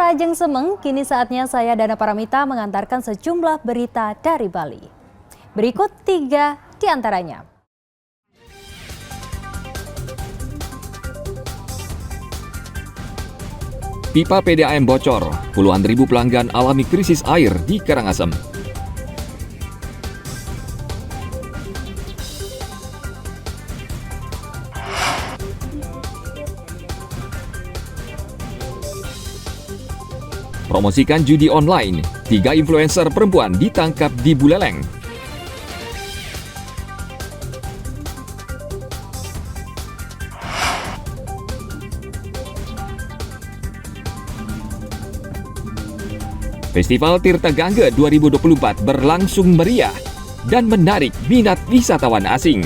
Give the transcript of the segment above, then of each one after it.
Ajeng Semeng, kini saatnya saya Dana Paramita mengantarkan sejumlah berita dari Bali. Berikut 3 di antaranya. Pipa PDAM bocor, puluhan ribu pelanggan alami krisis air di Karangasem. Promosikan judi online, 3 influencer perempuan ditangkap di Buleleng. Festival Tirta Gangga 2024 berlangsung meriah dan menarik minat wisatawan asing.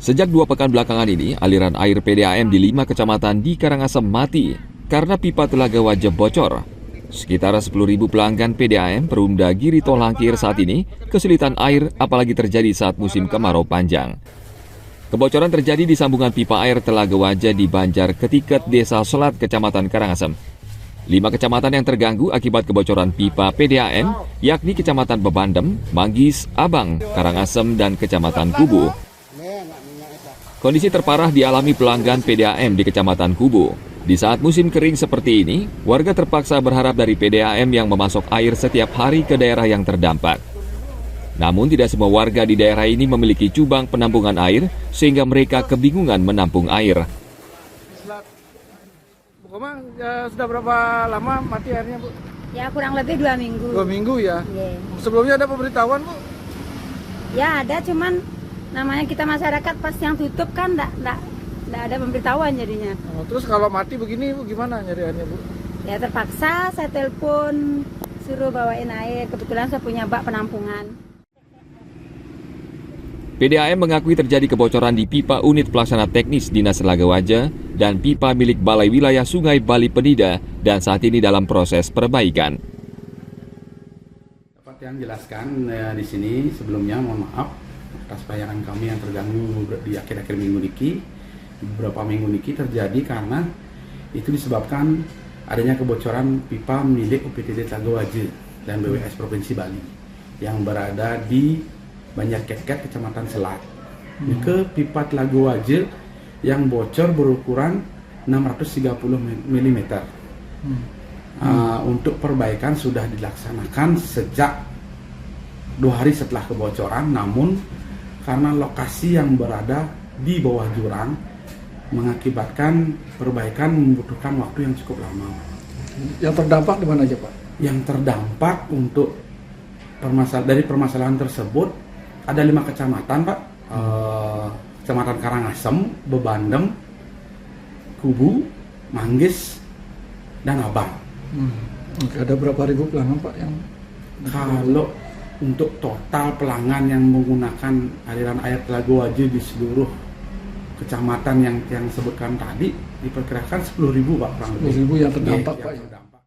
Sejak 2 pekan belakangan ini, aliran air PDAM di 5 kecamatan di Karangasem mati karena pipa Telaga Wajah bocor. Sekitar 10.000 pelanggan PDAM Perumda Giri Tolangkir saat ini kesulitan air apalagi terjadi saat musim kemarau panjang. Kebocoran terjadi di sambungan pipa air Telaga Wajah di Banjar Ketiket, Desa Selat, Kecamatan Karangasem. 5 kecamatan yang terganggu akibat kebocoran pipa PDAM, yakni Kecamatan Bebandem, Manggis, Abang, Karangasem, dan Kecamatan Kubu. Kondisi terparah dialami pelanggan PDAM di Kecamatan Kubu. Di saat musim kering seperti ini, warga terpaksa berharap dari PDAM yang memasok air setiap hari ke daerah yang terdampak. Namun tidak semua warga di daerah ini memiliki cubang penampungan air, sehingga mereka kebingungan menampung air. Bu Komang, sudah berapa lama mati airnya, Bu? Ya kurang lebih 2 minggu. 2 minggu ya? Yeah. Sebelumnya ada pemberitahuan, Bu? Ya ada, cuman namanya kita masyarakat pas yang tutup kan enggak ada pemberitahuan jadinya. Oh, terus kalau mati begini, Bu, gimana nyari airnya, Bu? Ya terpaksa saya telepon suruh bawain air, kebetulan saya punya bak penampungan. PDAM mengakui terjadi kebocoran di pipa unit pelaksana teknis Dinas Telaga Wajah dan pipa milik Balai Wilayah Sungai Bali Penida dan saat ini dalam proses perbaikan. Dapat yang jelaskan di sini sebelumnya, mohon maaf atas pelayanan kami yang terganggu di akhir-akhir minggu niki. Beberapa minggu niki terjadi karena itu disebabkan adanya kebocoran pipa milik UPTD Telaga Wajah dan BWS Provinsi Bali yang berada di Banjar Ketiket, Kecamatan Selat. Ke pipa Telaga Wajah yang bocor berukuran 630 mm. Untuk perbaikan sudah dilaksanakan sejak 2 hari setelah kebocoran, namun karena lokasi yang berada di bawah jurang mengakibatkan perbaikan membutuhkan waktu yang cukup lama. Yang terdampak di mana aja, Pak? Yang terdampak untuk dari permasalahan tersebut ada 5 kecamatan, Pak. Kecamatan Karangasem, Bebandem, Kubu, Manggis, dan Abang. Oke, ada berapa ribu pelanggan, Pak, yang Kalau untuk total pelanggan yang menggunakan aliran air Telaga Wajah di seluruh kecamatan yang sebutkan tadi diperkirakan 10.000, Pak, kurang lebih. 10.000 yang terdampak, Iya, Pak. yang terdampak.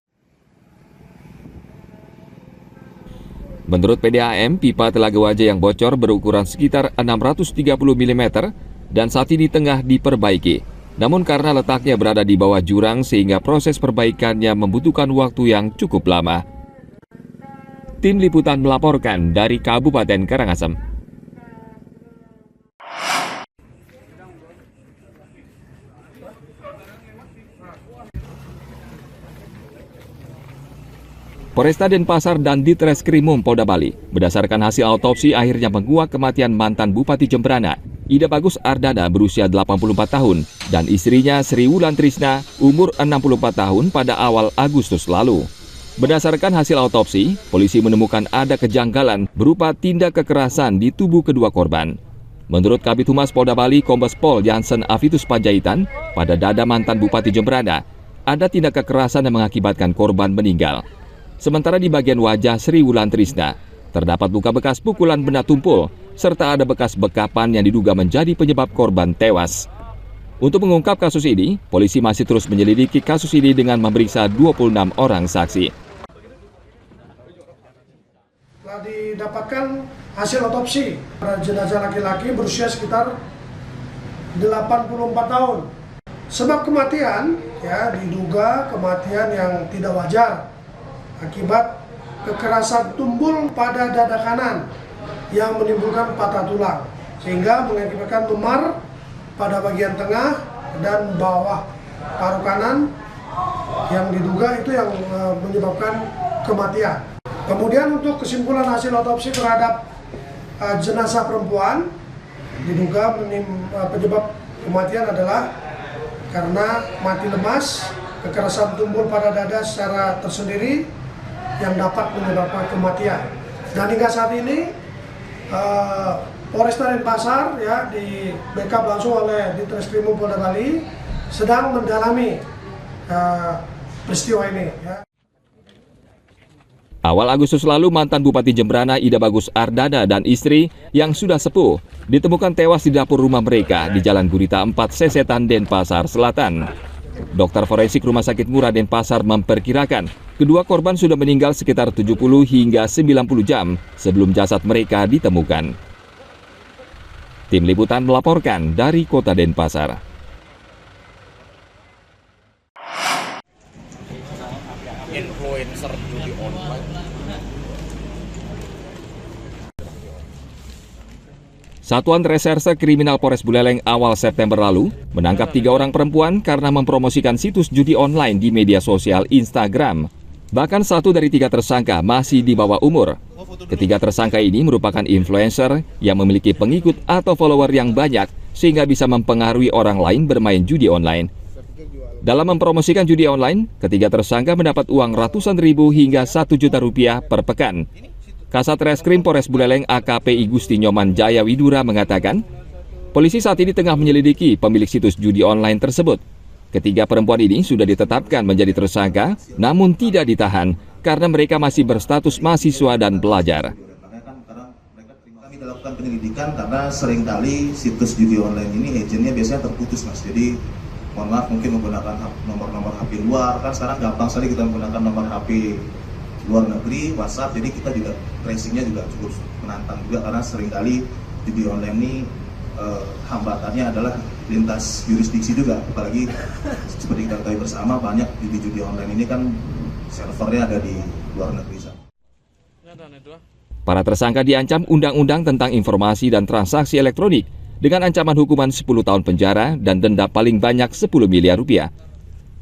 Menurut PDAM, pipa Telaga Wajah yang bocor berukuran sekitar 630 mm dan saat ini tengah diperbaiki. Namun karena letaknya berada di bawah jurang sehingga proses perbaikannya membutuhkan waktu yang cukup lama. Tim Liputan melaporkan dari Kabupaten Karangasem. Polresta Denpasar dan Ditreskrimum Polda Bali berdasarkan hasil autopsi akhirnya menguak kematian mantan Bupati Jemberana, Ida Bagus Ardana berusia 84 tahun dan istrinya Sri Wulan Trisna umur 64 tahun pada awal Agustus lalu. Berdasarkan hasil autopsi, polisi menemukan ada kejanggalan berupa tindak kekerasan di tubuh kedua korban. Menurut Kabid Humas Polda Bali, Kombes Pol Jansen Avitus Panjaitan, pada dada mantan Bupati Jemberana ada tindak kekerasan yang mengakibatkan korban meninggal. Sementara di bagian wajah Sri Wulan Trisna, terdapat luka bekas pukulan benda tumpul serta ada bekas bekapan yang diduga menjadi penyebab korban tewas. Untuk mengungkap kasus ini, polisi masih terus menyelidiki kasus ini dengan memeriksa 26 orang saksi. Telah didapatkan hasil otopsi pada jenazah laki-laki berusia sekitar 84 tahun. Sebab kematian ya diduga kematian yang tidak wajar akibat kekerasan tumbul pada dada kanan yang menimbulkan patah tulang sehingga mengakibatkan memar pada bagian tengah dan bawah paru kanan yang diduga itu yang menyebabkan kematian. Kemudian untuk kesimpulan hasil otopsi terhadap jenazah perempuan diduga penyebab kematian adalah karena mati lemas, kekerasan tumbul pada dada secara tersendiri yang dapat menyebabkan kematian. Dan hingga saat ini Polresta Denpasar ya di backup langsung oleh Ditreskrimum Polda Bali sedang mendalami peristiwa ini. Ya. Awal Agustus lalu, mantan Bupati Jembrana Ida Bagus Ardana dan istri yang sudah sepuh ditemukan tewas di dapur rumah mereka di Jalan Gurita 4, Sesetan, Denpasar Selatan. Dokter forensik Rumah Sakit Murah Denpasar memperkirakan kedua korban sudah meninggal sekitar 70 hingga 90 jam sebelum jasad mereka ditemukan. Tim Liputan melaporkan dari Kota Denpasar. Influencer judi online. Satuan Reserse Kriminal Polres Buleleng awal September lalu menangkap 3 orang perempuan karena mempromosikan situs judi online di media sosial Instagram. Bahkan 1 dari 3 tersangka masih di bawah umur. Ketiga tersangka ini merupakan influencer yang memiliki pengikut atau follower yang banyak sehingga bisa mempengaruhi orang lain bermain judi online. Dalam mempromosikan judi online, ketiga tersangka mendapat uang ratusan ribu hingga 1 juta rupiah per pekan. Kasat Reskrim Polres Buleleng AKP Igusti Nyoman Jaya Widura mengatakan, polisi saat ini tengah menyelidiki pemilik situs judi online tersebut. Ketiga perempuan ini sudah ditetapkan menjadi tersangka, namun tidak ditahan karena mereka masih berstatus mahasiswa dan pelajar. Kami lakukan penyelidikan karena seringkali situs judi online ini agennya biasanya terputus, Mas. Jadi mohon maaf mungkin menggunakan nomor-nomor HP luar, kan sekarang gampang sekali kita menggunakan nomor HP luar negeri, WhatsApp, jadi kita juga tracingnya juga cukup menantang juga karena seringkali judi online ini hambatannya adalah lintas jurisdiksi juga, apalagi seperti kita ketahui bersama banyak judi online ini kan servernya ada di luar negeri. Para tersangka diancam Undang-Undang tentang Informasi dan Transaksi Elektronik dengan ancaman hukuman 10 tahun penjara dan denda paling banyak 10 miliar rupiah.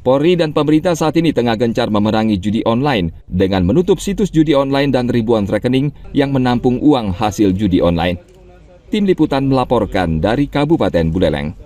Polri dan pemerintah saat ini tengah gencar memerangi judi online dengan menutup situs judi online dan ribuan rekening yang menampung uang hasil judi online. Tim Liputan melaporkan dari Kabupaten Buleleng.